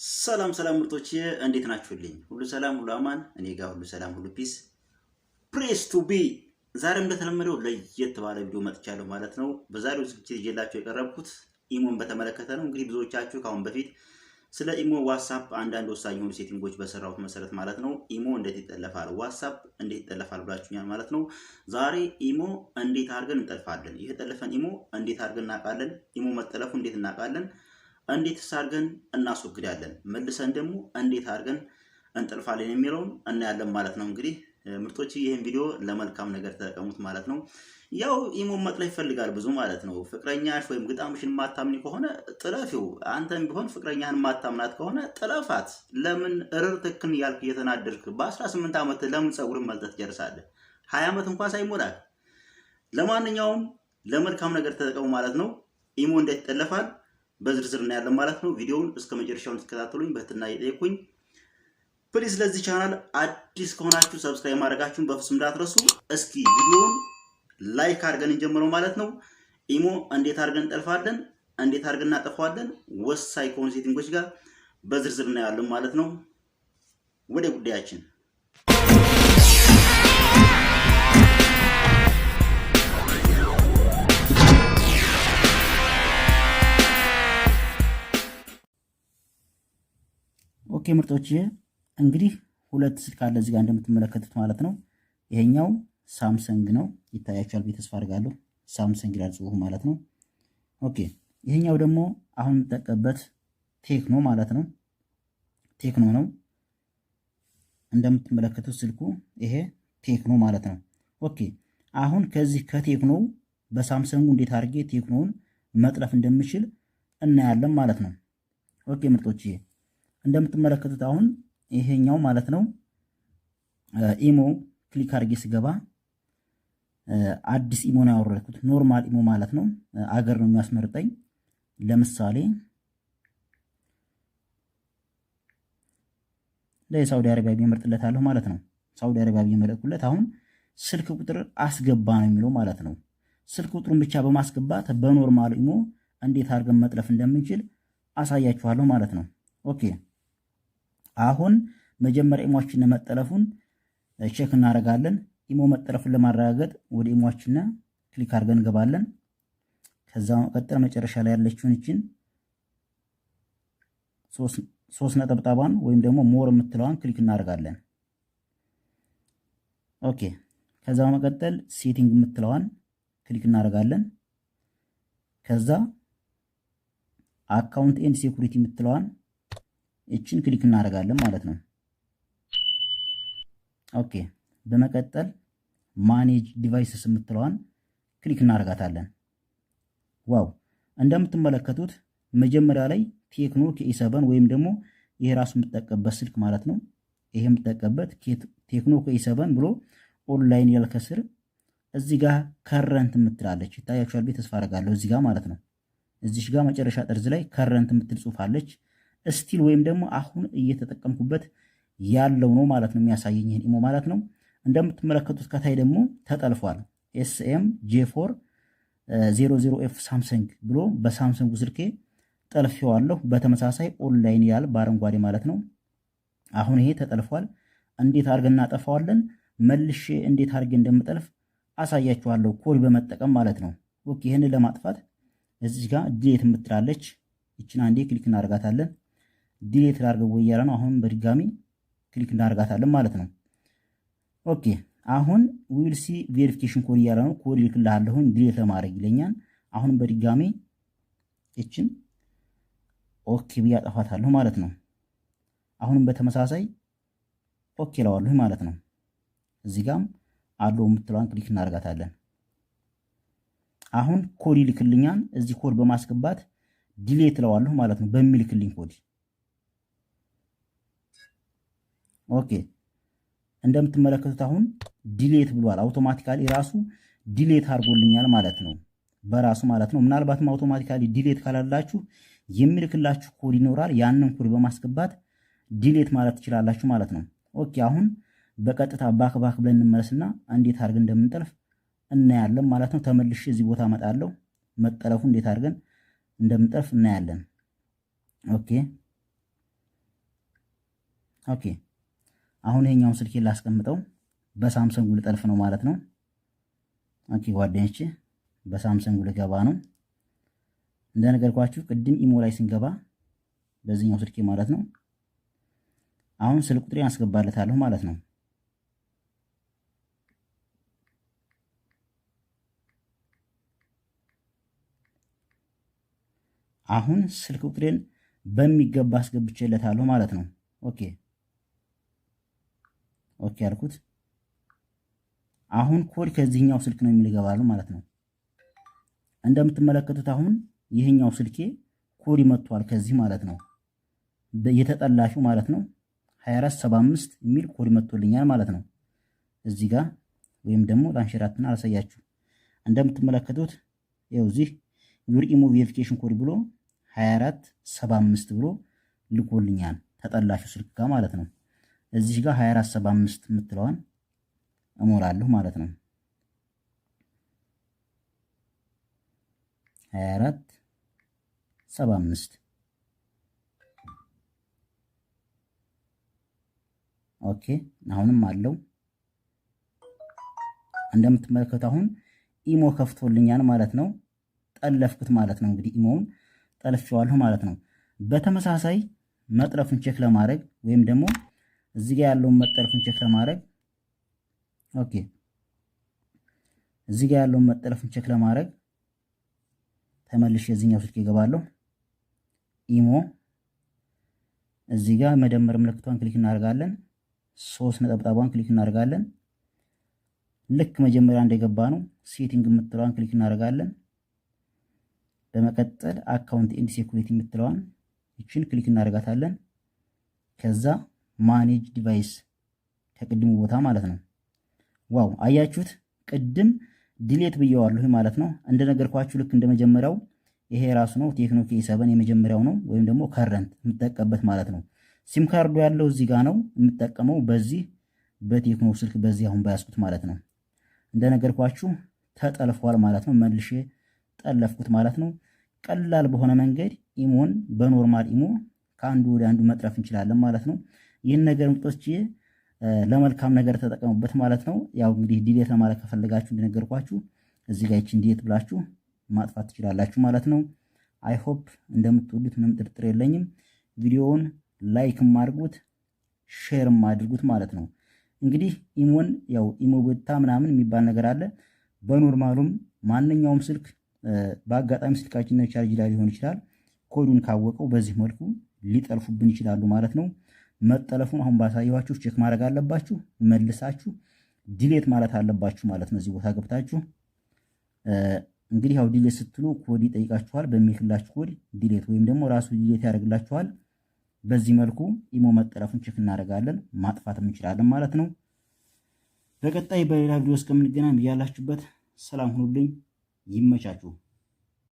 ሰላም ምርጦች እንዴት ናችሁልኝ? ሁሉ ሰላም ሁሉ አማን፣ እኔ ጋር ሁሉ ሰላም ሁሉ ፒስ ፕሬስ ቱ ቢ። ዛሬም እንደተለመደው ለየት ባለ ቪዲዮ መጥቻለሁ ማለት ነው። በዛሬው ዝግጅት ይዤላችሁ የቀረብኩት ኢሞን በተመለከተ ነው። እንግዲህ ብዙዎቻችሁ ከአሁን በፊት ስለ ኢሞ ዋትስአፕ አንዳንድ ወሳኝ የሆኑ ሴቲንጎች በሰራሁት መሰረት ማለት ነው ኢሞ እንዴት ይጠለፋል፣ ዋትስአፕ እንዴት ይጠለፋል ብላችሁኛል ማለት ነው። ዛሬ ኢሞ እንዴት አድርገን እንጠልፋለን፣ የተጠለፈን ኢሞ እንዴት አድርገን እናውቃለን፣ ኢሞ መጠለፉ እንዴት እናውቃለን፣ እንዴት አድርገን እናስወግዳለን፣ መልሰን ደግሞ እንዴት አድርገን እንጠልፋለን የሚለውን እናያለን ማለት ነው። እንግዲህ ምርጦች ይህን ቪዲዮ ለመልካም ነገር ተጠቀሙት ማለት ነው። ያው ኢሞ መጥለፍ ይፈልጋል ብዙ ማለት ነው። ፍቅረኛሽ ወይም ግጣምሽን ማታምኒ ከሆነ ጥለፊው። አንተም ቢሆን ፍቅረኛህን ማታምናት ከሆነ ጥለፋት። ለምን እርር ትክን ያልክ እየተናደድክ በ18 ዓመት ለምን ጸጉርን መልጠት ትጨርሳለህ? 20 ዓመት እንኳን ሳይሞላል። ለማንኛውም ለመልካም ነገር ተጠቀሙ ማለት ነው። ኢሞ እንዴት ይጠለፋል በዝርዝር እናያለን ማለት ነው። ቪዲዮውን እስከ መጨረሻው እንድትከታተሉኝ በትህትና እየጠየቅኩኝ፣ ፕሊዝ ለዚህ ቻናል አዲስ ከሆናችሁ ሰብስክራይብ ማድረጋችሁን በፍጹም እንዳትረሱ። እስኪ ቪዲዮውን ላይክ አድርገን እንጀምረው ማለት ነው። ኢሞ እንዴት አድርገን እንጠልፋለን፣ እንዴት አድርገን እናጠፋዋለን፣ ወሳኝ ከሆኑ ሴቲንጎች ጋር በዝርዝር እናያለን ማለት ነው። ወደ ጉዳያችን ኦኬ ምርጦች፣ እንግዲህ ሁለት ስልክ አለ እዚህ ጋር እንደምትመለከቱት ማለት ነው። ይሄኛው ሳምሰንግ ነው፣ ይታያችኋል ብዬ ተስፋ አድርጋለሁ። ሳምሰንግ ይላል ጽሁፉ ማለት ነው። ኦኬ ይሄኛው ደግሞ አሁን የምጠቀምበት ቴክኖ ማለት ነው። ቴክኖ ነው እንደምትመለከቱት ስልኩ ይሄ ቴክኖ ማለት ነው። ኦኬ አሁን ከዚህ ከቴክኖ በሳምሰንጉ እንዴት አድርጌ ቴክኖውን መጥለፍ እንደምችል እናያለን ማለት ነው። ኦኬ ምርጦች እንደምትመለከቱት አሁን ይሄኛው ማለት ነው ኢሞ ክሊክ አድርጌ ስገባ አዲስ ኢሞ ነው ያወረድኩት፣ ኖርማል ኢሞ ማለት ነው። አገር ነው የሚያስመርጠኝ። ለምሳሌ ለሳውዲ አረቢያ ቢመርጥለታለሁ ማለት ነው። ሳውዲ አረቢያ ቢመርጥኩለት አሁን ስልክ ቁጥር አስገባ ነው የሚለው ማለት ነው። ስልክ ቁጥሩን ብቻ በማስገባት በኖርማል ኢሞ እንዴት አድርገን መጥለፍ እንደምንችል አሳያችኋለሁ ማለት ነው። ኦኬ አሁን መጀመሪያ ኢሞአችን መጠለፉን ቼክ እናደርጋለን። ኢሞ መጠለፉን ለማረጋገጥ ወደ ኢሞአችን ክሊክ አድርገን እንገባለን። ከዛ መቀጠል መጨረሻ ላይ ያለችውን እቺን ሶስት ነጠብጣባን ወይም ደግሞ ሞር የምትለዋን ክሊክ እናደርጋለን። ኦኬ ከዛ መቀጠል ሴቲንግ የምትለዋን ክሊክ እናደርጋለን። ከዛ አካውንት ኤንድ ሴኩሪቲ የምትለዋን እቺን ክሊክ እናደርጋለን ማለት ነው። ኦኬ በመቀጠል ማኔጅ ዲቫይስስ የምትለዋን ክሊክ እናደርጋታለን። ዋው እንደምትመለከቱት መጀመሪያ ላይ ቴክኖ ከኢ7 ወይም ደግሞ ይሄ ራሱ የምትጠቀምበት ስልክ ማለት ነው። ይሄ የምትጠቀምበት ቴክኖ ከኢ7 ብሎ ኦንላይን ይላል ከስር። እዚህ ጋር ከረንት የምትላለች ይታያችኋል ብዬ ተስፋ አደርጋለሁ። እዚህ ጋር ማለት ነው። እዚህ ጋር መጨረሻ ጠርዝ ላይ ከረንት የምትል ጽሑፍ አለች። ስቲል ወይም ደግሞ አሁን እየተጠቀምኩበት ያለው ነው ማለት ነው የሚያሳየኝ ይሄን ኢሞ ማለት ነው። እንደምትመለከቱት ከታይ ደግሞ ተጠልፏል። ኤስኤም ጄ4 00ኤፍ ሳምሰንግ ብሎ በሳምሰንግ ስልኬ ጠልፌዋለሁ። በተመሳሳይ ኦንላይን ያል በአረንጓዴ ማለት ነው። አሁን ይሄ ተጠልፏል። እንዴት አድርገን እናጠፋዋለን፣ መልሼ እንዴት አድርገን እንደምጠልፍ አሳያችኋለሁ ኮድ በመጠቀም ማለት ነው። ኦኬ ይሄንን ለማጥፋት እዚህ ጋር ዲሌት የምትላለች ይችን አንዴ ክሊክ እናደርጋታለን። ዲሌት ላድርገው ወያለ ነው። አሁን በድጋሚ ክሊክ እናደርጋታለን ማለት ነው። ኦኬ አሁን ዊል ሲ ቬሪፊኬሽን ኮድ እያለ ነው። ኮድ ይልክልሃለሁ ዲሌት ለማድረግ ይለኛል። አሁን በድጋሚ እችን ኦኬ ብዬ አጠፋታለሁ ማለት ነው። አሁንም በተመሳሳይ ኦኬ እለዋለሁ ማለት ነው። እዚህ ጋም አለው የምትለዋን ክሊክ እናደርጋታለን። አሁን ኮድ ይልክልኛል። እዚህ ኮድ በማስገባት ዲሌት እለዋለሁ ማለት ነው በሚልክልኝ ኮድ። ኦኬ እንደምትመለከቱት አሁን ዲሌት ብሏል። አውቶማቲካሊ ራሱ ዲሌት አድርጎልኛል ማለት ነው በራሱ ማለት ነው። ምናልባትም አውቶማቲካሊ ዲሌት ካላላችሁ የሚልክላችሁ ኮድ ይኖራል። ያንን ኮድ በማስገባት ዲሌት ማለት ትችላላችሁ ማለት ነው። ኦኬ አሁን በቀጥታ ባክ ብለን እንመለስና እንዴት አድርገን እንደምንጠልፍ እናያለን ማለት ነው። ተመልሼ እዚህ ቦታ እመጣለሁ። መጠለፉ እንዴት አድርገን እንደምንጠልፍ እናያለን። ኦኬ ኦኬ አሁን ይሄኛውን ስልኬ ላስቀምጠው በሳምሰንግ ልጠልፍ ነው ማለት ነው። ኦኬ ጓደኞቼ በሳምሰንግ ልገባ ነው። እንደነገርኳችሁ ቅድም ኢሞ ላይ ስንገባ በዚህኛው ስልኬ ማለት ነው። አሁን ስልክ ቁጥሬን አስገባለታለሁ ማለት ነው። አሁን ስልክ ቁጥሬን በሚገባ አስገብቼለታለሁ ማለት ነው። ኦኬ ኦኬ አልኩት። አሁን ኮድ ከዚህኛው ስልክ ነው የሚልገባሉ ማለት ነው። እንደምትመለከቱት አሁን ይሄኛው ስልኬ ኮድ መጥቷል ከዚህ ማለት ነው። የተጠላሹ ማለት ነው 2475 የሚል ኮድ መጥቶልኛል ማለት ነው። እዚህ ጋር ወይም ደግሞ ላንሸራትና አላሳያችሁ። እንደምትመለከቱት ይኸው እዚህ ዩር ኢሞ ቬሪፊኬሽን ኮድ ብሎ 2475 ብሎ ልኮልኛል ተጠላሹ ስልክ ጋር ማለት ነው። እዚህ ጋር 2475 የምትለዋን እሞላለሁ ማለት ነው። 2475 ኦኬ አሁንም አለው። እንደምትመለከቱት አሁን ኢሞ ከፍቶልኛል ማለት ነው። ጠለፍኩት ማለት ነው። እንግዲህ ኢሞውን ጠልፌዋለሁ ማለት ነው። በተመሳሳይ መጥለፉን ቼክ ለማድረግ ወይም ደግሞ እዚህ ጋር ያለውን መጠለፉን ቼክ ለማድረግ ኦኬ እዚህ ጋር ያለውን መጠለፉን ቼክ ለማድረግ ተመልሼ እዚህኛው ስልክ ይገባለሁ። ኢሞ እዚህ ጋር መደመር ምልክቷን ክሊክ እናደርጋለን። 3 ነጠብጣቧን ክሊክ እናደርጋለን። ልክ መጀመሪያ እንደገባ ነው ሴቲንግ የምትለዋን ክሊክ እናደርጋለን። በመቀጠል አካውንት ኤንድ ሴኩሪቲ የምትለዋን እቺን ክሊክ እናደርጋታለን። ከዛ ማኔጅ ዲቫይስ ከቅድሙ ቦታ ማለት ነው። ዋው አያችሁት? ቅድም ዲሌት ብየዋለሁ ማለት ነው። እንደነገርኳችሁ ልክ እንደመጀመሪያው ይሄ ራሱ ነው ቴክኖ K7 የመጀመሪያው ነው ወይም ደግሞ ከረንት የምጠቀምበት ማለት ነው። ሲም ካርዱ ያለው እዚህ ጋር ነው የምጠቀመው በዚህ በቴክኖ ስልክ በዚህ አሁን ባያስኩት ማለት ነው። እንደነገርኳችሁ ተጠልፏል ማለት ነው። መልሼ ጠለፍኩት ማለት ነው። ቀላል በሆነ መንገድ ኢሞን በኖርማል ኢሞ ከአንዱ ወደ አንዱ መጥረፍ እንችላለን ማለት ነው። ይህን ነገር ምጦች ለመልካም ነገር ተጠቀሙበት ማለት ነው። ያው እንግዲህ ዲሌት ለማለት ከፈለጋችሁ እንደነገርኳችሁ እዚህ ጋር ይችን ዲሌት ብላችሁ ማጥፋት ትችላላችሁ ማለት ነው። አይ ሆፕ እንደምትወዱት ምንም ጥርጥር የለኝም። ቪዲዮውን ላይክም አድርጉት ሼርም አድርጉት ማለት ነው። እንግዲህ ኢሞን ያው ኢሞ ቤታ ምናምን የሚባል ነገር አለ። በኖርማሉም ማንኛውም ስልክ በአጋጣሚ ስልካችን ቻርጅ ላይ ሊሆን ይችላል። ኮዱን ካወቀው በዚህ መልኩ ሊጠልፉብን ይችላሉ ማለት ነው። መጠለፉን አሁን ባሳየኋችሁ ቼክ ማድረግ አለባችሁ። መልሳችሁ ዲሌት ማለት አለባችሁ ማለት ነው። እዚህ ቦታ ገብታችሁ እንግዲህ ያው ዲሌት ስትሉ ኮድ ይጠይቃችኋል። በሚልክላችሁ ኮድ ዲሌት ወይም ደግሞ ራሱ ዲሌት ያደርግላችኋል። በዚህ መልኩ ኢሞ መጠለፉን ቼክ እናደርጋለን፣ ማጥፋትም እንችላለን ማለት ነው። በቀጣይ በሌላ ቪዲዮ እስከምንገናኝ ያላችሁበት ሰላም ሁኑልኝ። ይመቻችሁ።